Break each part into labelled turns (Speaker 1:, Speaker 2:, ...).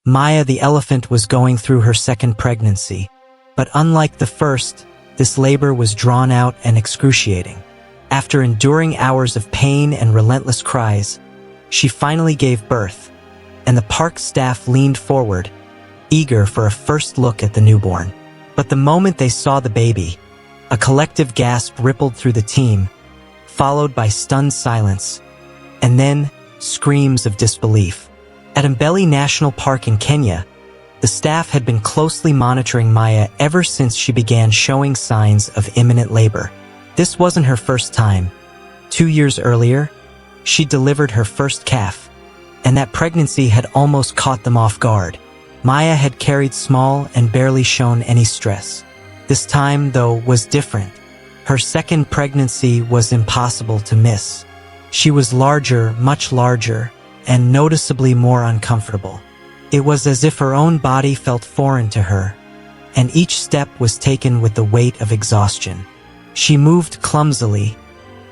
Speaker 1: Maya the elephant was going through her second pregnancy, but unlike the first, this labor was drawn out and excruciating. After enduring hours of pain and relentless cries, she finally gave birth, and the park staff leaned forward, eager for a first look at the newborn. But the moment they saw the baby, a collective gasp rippled through the team, followed by stunned silence, and then screams of disbelief. At Mbeli National Park in Kenya, the staff had been closely monitoring Maya ever since she began showing signs of imminent labor. This wasn't her first time. 2 years earlier, she delivered her first calf, and that pregnancy had almost caught them off guard. Maya had carried small and barely shown any stress. This time, though, was different. Her second pregnancy was impossible to miss. She was larger, much larger, and noticeably more uncomfortable. It was as if her own body felt foreign to her, and each step was taken with the weight of exhaustion. She moved clumsily,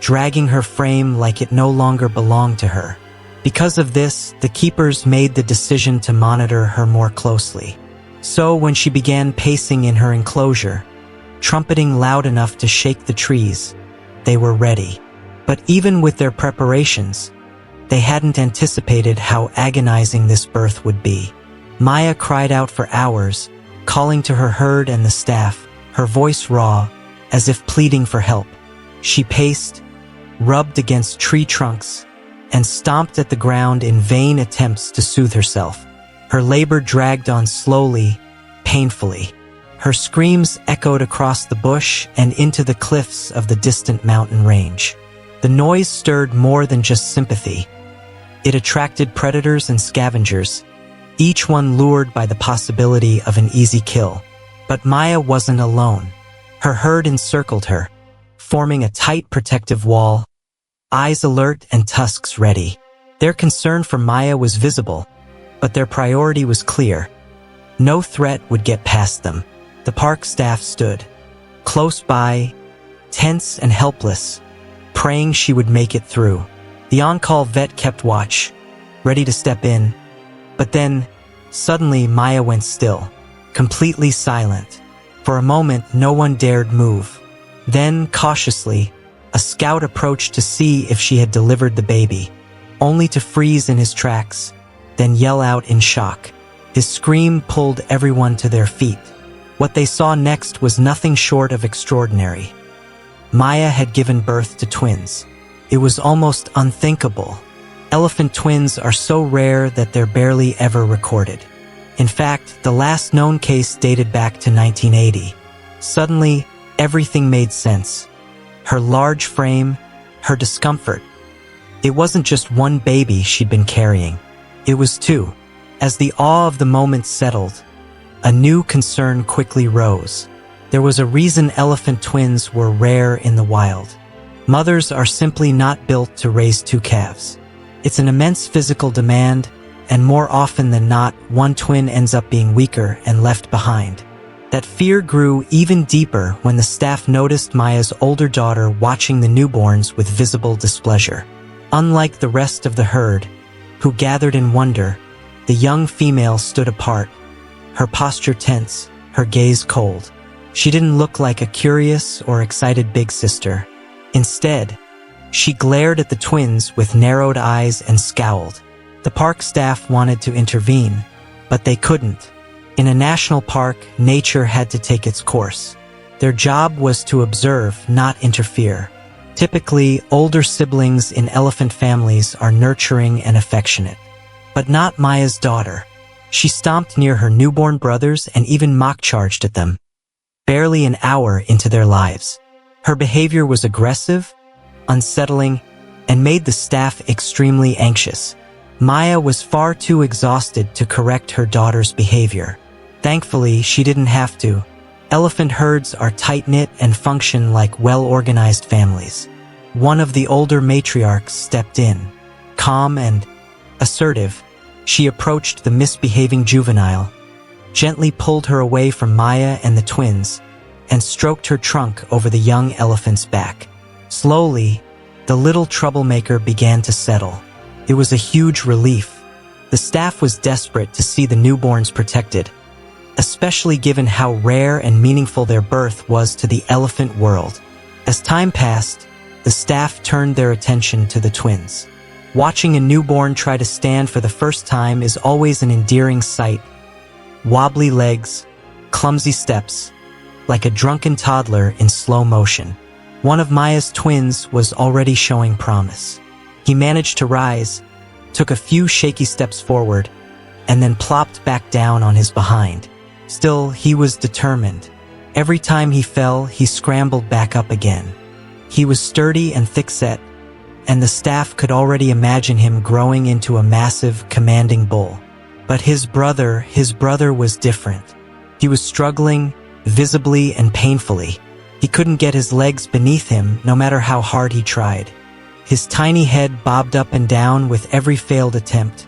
Speaker 1: dragging her frame like it no longer belonged to her. Because of this, the keepers made the decision to monitor her more closely. So when she began pacing in her enclosure, trumpeting loud enough to shake the trees, they were ready. But even with their preparations, they hadn't anticipated how agonizing this birth would be. Maya cried out for hours, calling to her herd and the staff, her voice raw, as if pleading for help. She paced, rubbed against tree trunks, and stomped at the ground in vain attempts to soothe herself. Her labor dragged on slowly, painfully. Her screams echoed across the bush and into the cliffs of the distant mountain range. The noise stirred more than just sympathy. It attracted predators and scavengers, each one lured by the possibility of an easy kill. But Maya wasn't alone. Her herd encircled her, forming a tight protective wall, eyes alert and tusks ready. Their concern for Maya was visible, but their priority was clear. No threat would get past them. The park staff stood, close by, tense and helpless, praying she would make it through. The on-call vet kept watch, ready to step in, but then, suddenly Maya went still, completely silent. For a moment, no one dared move. Then, cautiously, a scout approached to see if she had delivered the baby, only to freeze in his tracks, then yell out in shock. His scream pulled everyone to their feet. What they saw next was nothing short of extraordinary. Maya had given birth to twins. It was almost unthinkable. Elephant twins are so rare that they're barely ever recorded. In fact, the last known case dated back to 1980. Suddenly, everything made sense. Her large frame, her discomfort. It wasn't just one baby she'd been carrying. It was two. As the awe of the moment settled, a new concern quickly rose. There was a reason elephant twins were rare in the wild. Mothers are simply not built to raise two calves. It's an immense physical demand, and more often than not, one twin ends up being weaker and left behind. That fear grew even deeper when the staff noticed Maya's older daughter watching the newborns with visible displeasure. Unlike the rest of the herd, who gathered in wonder, the young female stood apart, her posture tense, her gaze cold. She didn't look like a curious or excited big sister. Instead, she glared at the twins with narrowed eyes and scowled. The park staff wanted to intervene, but they couldn't. In a national park, nature had to take its course. Their job was to observe, not interfere. Typically, older siblings in elephant families are nurturing and affectionate. But not Maya's daughter. She stomped near her newborn brothers and even mock-charged at them, barely an hour into their lives. Her behavior was aggressive, unsettling, and made the staff extremely anxious. Maya was far too exhausted to correct her daughter's behavior. Thankfully, she didn't have to. Elephant herds are tight-knit and function like well-organized families. One of the older matriarchs stepped in. Calm and assertive, she approached the misbehaving juvenile, gently pulled her away from Maya and the twins, and stroked her trunk over the young elephant's back. Slowly, the little troublemaker began to settle. It was a huge relief. The staff was desperate to see the newborns protected, especially given how rare and meaningful their birth was to the elephant world. As time passed, the staff turned their attention to the twins. Watching a newborn try to stand for the first time is always an endearing sight. Wobbly legs, clumsy steps, like a drunken toddler in slow motion. One of Maya's twins was already showing promise. He managed to rise, took a few shaky steps forward, and then plopped back down on his behind. Still, he was determined. Every time he fell, he scrambled back up again. He was sturdy and thick-set, and the staff could already imagine him growing into a massive, commanding bull. But his brother was different. He was struggling, visibly and painfully. He couldn't get his legs beneath him, no matter how hard he tried. His tiny head bobbed up and down with every failed attempt,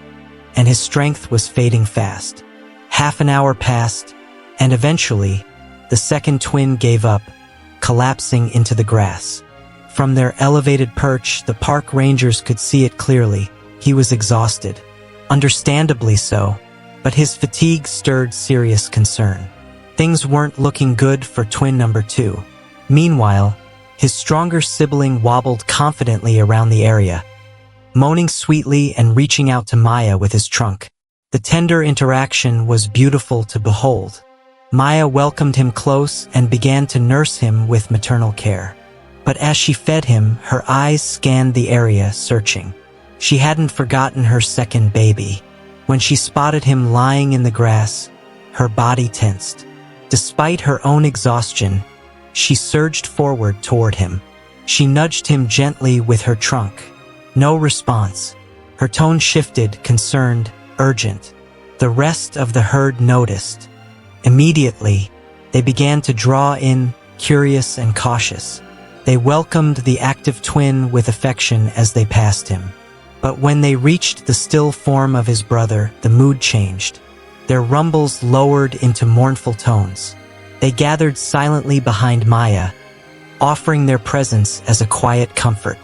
Speaker 1: and his strength was fading fast. Half an hour passed, and eventually, the second twin gave up, collapsing into the grass. From their elevated perch, the park rangers could see it clearly. He was exhausted. Understandably so, but his fatigue stirred serious concern. Things weren't looking good for twin number 2. Meanwhile, his stronger sibling wobbled confidently around the area, moaning sweetly and reaching out to Maya with his trunk. The tender interaction was beautiful to behold. Maya welcomed him close and began to nurse him with maternal care. But as she fed him, her eyes scanned the area, searching. She hadn't forgotten her second baby. When she spotted him lying in the grass, her body tensed. Despite her own exhaustion, she surged forward toward him. She nudged him gently with her trunk. No response. Her tone shifted, concerned, urgent. The rest of the herd noticed. Immediately, they began to draw in, curious and cautious. They welcomed the active twin with affection as they passed him. But when they reached the still form of his brother, the mood changed. Their rumbles lowered into mournful tones. They gathered silently behind Maya, offering their presence as a quiet comfort.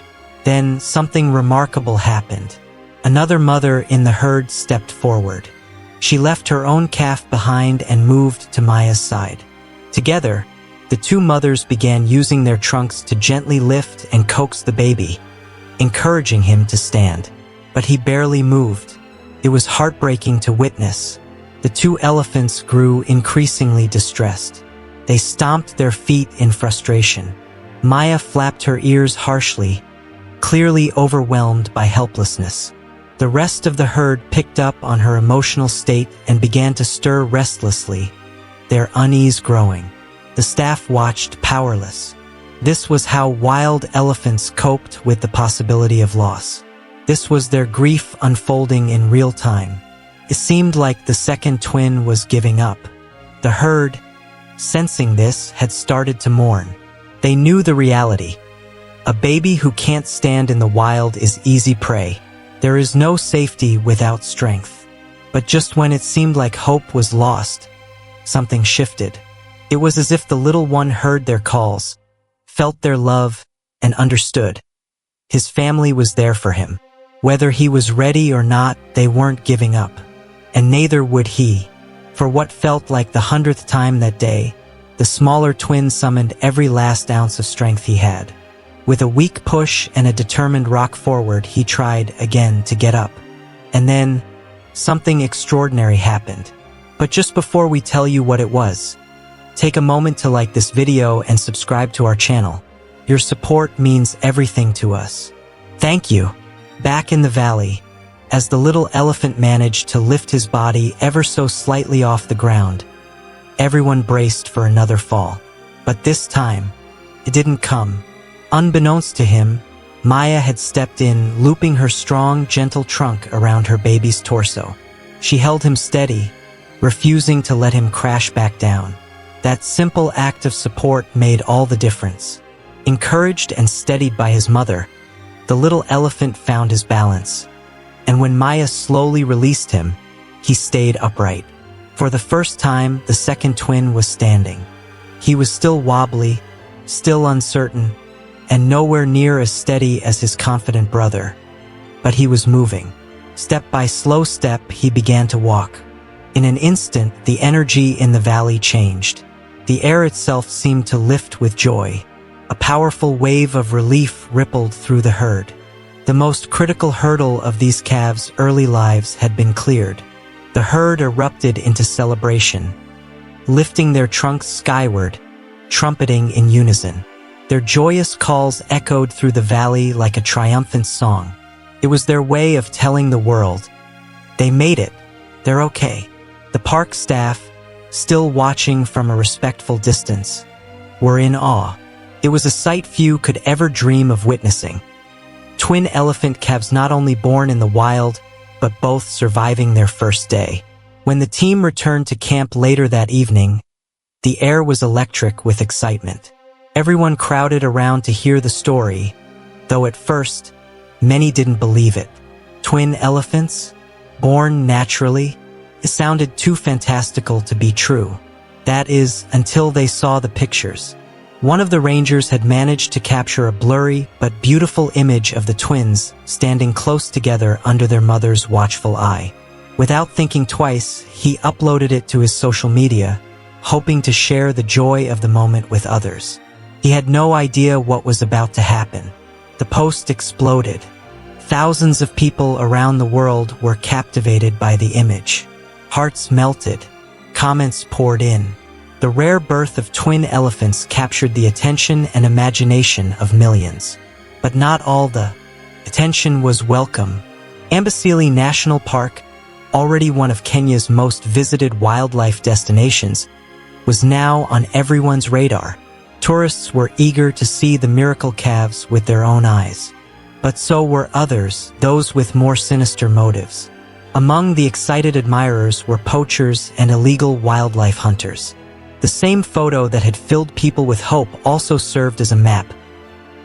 Speaker 1: Then something remarkable happened. Another mother in the herd stepped forward. She left her own calf behind and moved to Maya's side. Together, the two mothers began using their trunks to gently lift and coax the baby, encouraging him to stand. But he barely moved. It was heartbreaking to witness. The two elephants grew increasingly distressed. They stomped their feet in frustration. Maya flapped her ears harshly, clearly overwhelmed by helplessness. The rest of the herd picked up on her emotional state and began to stir restlessly, their unease growing. The staff watched, powerless. This was how wild elephants coped with the possibility of loss. This was their grief unfolding in real time. It seemed like the second twin was giving up. The herd, sensing this, had started to mourn. They knew the reality. A baby who can't stand in the wild is easy prey. There is no safety without strength. But just when it seemed like hope was lost, something shifted. It was as if the little one heard their calls, felt their love, and understood. His family was there for him. Whether he was ready or not, they weren't giving up. And neither would he. For what felt like the 100th time that day, the smaller twin summoned every last ounce of strength he had. With a weak push and a determined rock forward, he tried again to get up. And then, something extraordinary happened. But just before we tell you what it was, take a moment to like this video and subscribe to our channel. Your support means everything to us. Thank you. Back in the valley, as the little elephant managed to lift his body ever so slightly off the ground, everyone braced for another fall. But this time, it didn't come. Unbeknownst to him, Maya had stepped in, looping her strong, gentle trunk around her baby's torso. She held him steady, refusing to let him crash back down. That simple act of support made all the difference. Encouraged and steadied by his mother, the little elephant found his balance. And when Maya slowly released him, he stayed upright. For the first time, the second twin was standing. He was still wobbly, still uncertain, and nowhere near as steady as his confident brother. But he was moving. Step by slow step, he began to walk. In an instant, the energy in the valley changed. The air itself seemed to lift with joy. A powerful wave of relief rippled through the herd. The most critical hurdle of these calves' early lives had been cleared. The herd erupted into celebration, lifting their trunks skyward, trumpeting in unison. Their joyous calls echoed through the valley like a triumphant song. It was their way of telling the world, they made it, they're okay. The park staff, still watching from a respectful distance, were in awe. It was a sight few could ever dream of witnessing. Twin elephant calves not only born in the wild, but both surviving their first day. When the team returned to camp later that evening, the air was electric with excitement. Everyone crowded around to hear the story, though at first, many didn't believe it. Twin elephants? Born naturally? It sounded too fantastical to be true. That is, until they saw the pictures. One of the rangers had managed to capture a blurry but beautiful image of the twins standing close together under their mother's watchful eye. Without thinking twice, he uploaded it to his social media, hoping to share the joy of the moment with others. He had no idea what was about to happen. The post exploded. Thousands of people around the world were captivated by the image. Hearts melted. Comments poured in. The rare birth of twin elephants captured the attention and imagination of millions. But not all the attention was welcome. Amboseli National Park, already one of Kenya's most visited wildlife destinations, was now on everyone's radar. Tourists were eager to see the miracle calves with their own eyes. But so were others, those with more sinister motives. Among the excited admirers were poachers and illegal wildlife hunters. The same photo that had filled people with hope also served as a map,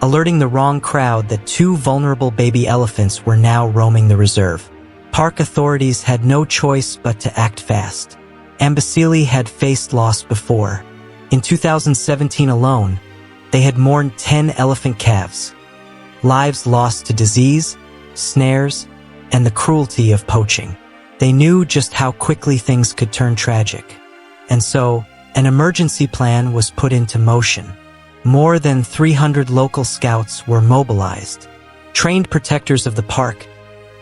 Speaker 1: alerting the wrong crowd that two vulnerable baby elephants were now roaming the reserve. Park authorities had no choice but to act fast. Amboseli had faced loss before. In 2017 alone, they had mourned 10 elephant calves. Lives lost to disease, snares, and the cruelty of poaching. They knew just how quickly things could turn tragic. And so, an emergency plan was put into motion. More than 300 local scouts were mobilized. Trained protectors of the park,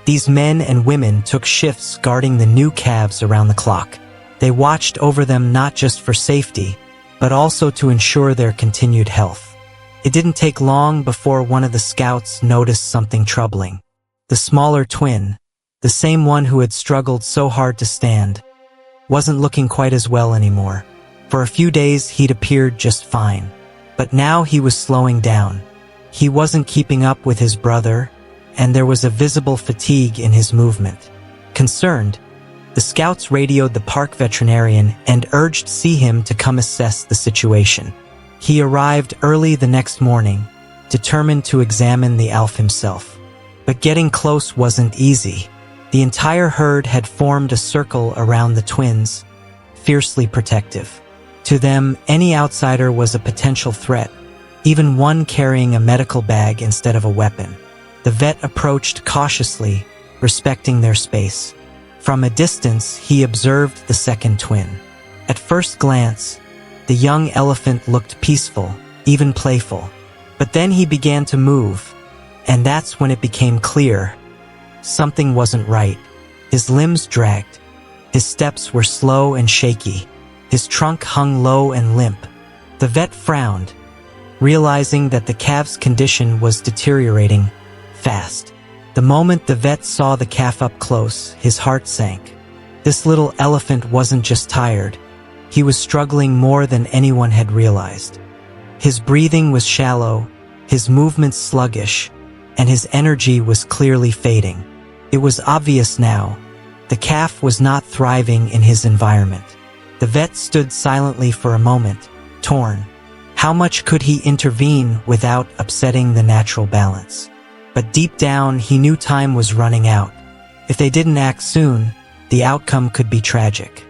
Speaker 1: these men and women took shifts guarding the new calves around the clock. They watched over them not just for safety, but also to ensure their continued health. It didn't take long before one of the scouts noticed something troubling. The smaller twin, the same one who had struggled so hard to stand, wasn't looking quite as well anymore. For a few days he'd appeared just fine, but now he was slowing down. He wasn't keeping up with his brother, and there was a visible fatigue in his movement. Concerned, the scouts radioed the park veterinarian and urged him to come assess the situation. He arrived early the next morning, determined to examine the Alf himself. But getting close wasn't easy. The entire herd had formed a circle around the twins, fiercely protective. To them, any outsider was a potential threat, even one carrying a medical bag instead of a weapon. The vet approached cautiously, respecting their space. From a distance, he observed the second twin. At first glance, the young elephant looked peaceful, even playful. But then he began to move, and that's when it became clear. Something wasn't right. His limbs dragged. His steps were slow and shaky. His trunk hung low and limp. The vet frowned, realizing that the calf's condition was deteriorating fast. The moment the vet saw the calf up close, his heart sank. This little elephant wasn't just tired. He was struggling more than anyone had realized. His breathing was shallow, his movements sluggish, and his energy was clearly fading. It was obvious now. The calf was not thriving in his environment. The vet stood silently for a moment, torn. How much could he intervene without upsetting the natural balance? But deep down, he knew time was running out. If they didn't act soon, the outcome could be tragic.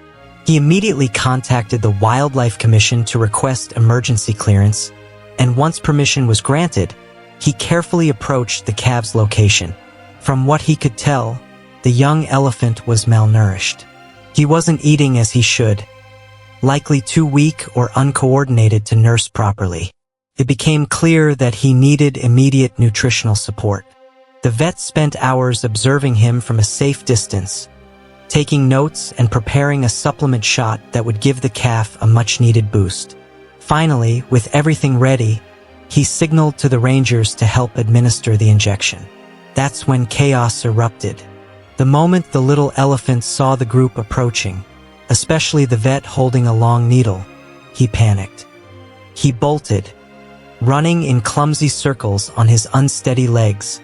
Speaker 1: He immediately contacted the Wildlife Commission to request emergency clearance, and once permission was granted, he carefully approached the calf's location. From what he could tell, the young elephant was malnourished. He wasn't eating as he should, likely too weak or uncoordinated to nurse properly. It became clear that he needed immediate nutritional support. The vet spent hours observing him from a safe distance, taking notes and preparing a supplement shot that would give the calf a much-needed boost. Finally, with everything ready, he signaled to the rangers to help administer the injection. That's when chaos erupted. The moment the little elephant saw the group approaching, especially the vet holding a long needle, he panicked. He bolted, running in clumsy circles on his unsteady legs,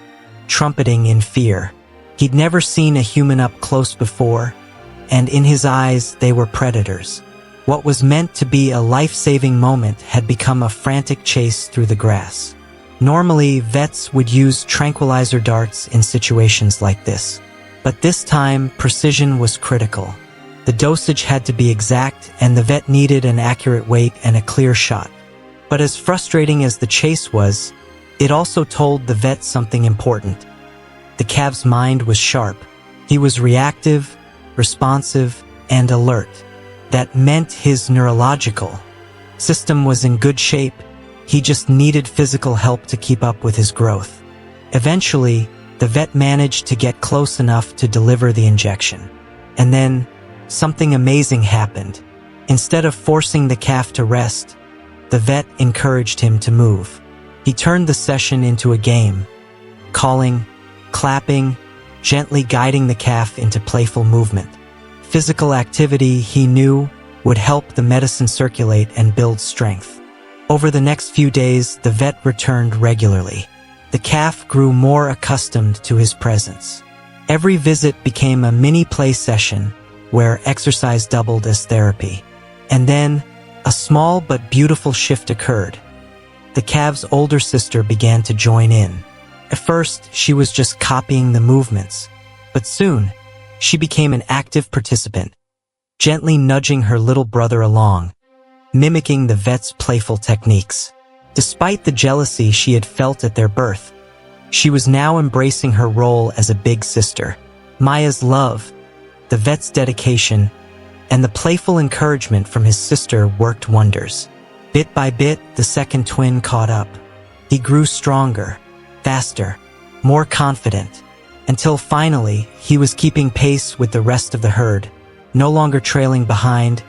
Speaker 1: trumpeting in fear. He'd never seen a human up close before, and in his eyes they were predators. What was meant to be a life-saving moment had become a frantic chase through the grass. Normally, vets would use tranquilizer darts in situations like this. But this time, precision was critical. The dosage had to be exact, and the vet needed an accurate weight and a clear shot. But as frustrating as the chase was, it also told the vet something important. The calf's mind was sharp. He was reactive, responsive, and alert. That meant his neurological system was in good shape. He just needed physical help to keep up with his growth. Eventually, the vet managed to get close enough to deliver the injection. And then, something amazing happened. Instead of forcing the calf to rest, the vet encouraged him to move. He turned the session into a game, calling, clapping, gently guiding the calf into playful movement. Physical activity, he knew, would help the medicine circulate and build strength. Over the next few days, the vet returned regularly. The calf grew more accustomed to his presence. Every visit became a mini play session where exercise doubled as therapy. And then, a small but beautiful shift occurred. The calf's older sister began to join in. At first, she was just copying the movements, but soon, she became an active participant, gently nudging her little brother along, mimicking the vet's playful techniques. Despite the jealousy she had felt at their birth, she was now embracing her role as a big sister. Maya's love, the vet's dedication, and the playful encouragement from his sister worked wonders. Bit by bit, the second twin caught up. He grew stronger, faster, more confident, until finally he was keeping pace with the rest of the herd, no longer trailing behind,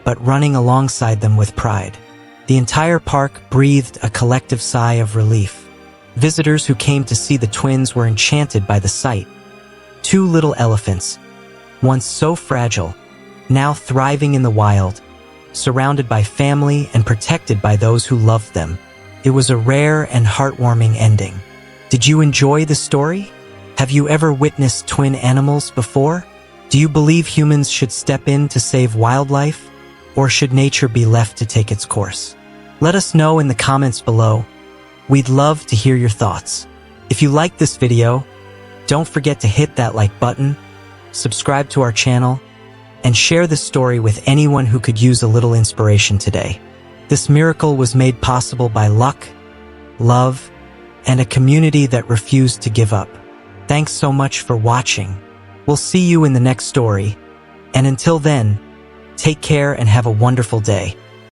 Speaker 1: but running alongside them with pride. The entire park breathed a collective sigh of relief. Visitors who came to see the twins were enchanted by the sight. Two little elephants, once so fragile, now thriving in the wild, surrounded by family and protected by those who loved them. It was a rare and heartwarming ending. Did you enjoy the story? Have you ever witnessed twin animals before? Do you believe humans should step in to save wildlife, or should nature be left to take its course? Let us know in the comments below. We'd love to hear your thoughts. If you liked this video, don't forget to hit that like button, subscribe to our channel, and share this story with anyone who could use a little inspiration today. This miracle was made possible by luck, love, and a community that refused to give up. Thanks so much for watching. We'll see you in the next story, and until then, take care and have a wonderful day.